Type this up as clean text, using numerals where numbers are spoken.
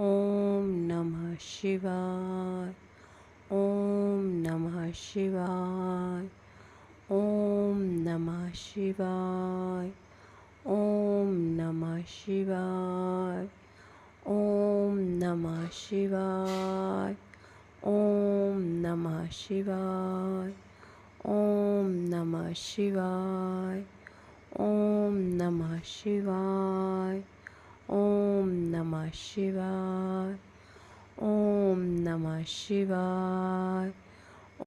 ओम नमः शिवाय। ओम नमः शिवाय। ओम नमः शिवाय। ओम नमः शिवाय। ओम नमः शिवाय। ओम नमः शिवाय। ओम नमः शिवाय। ओम नमः शिवाय। ओम नमः शिवाय। ओम नमः शिवाय।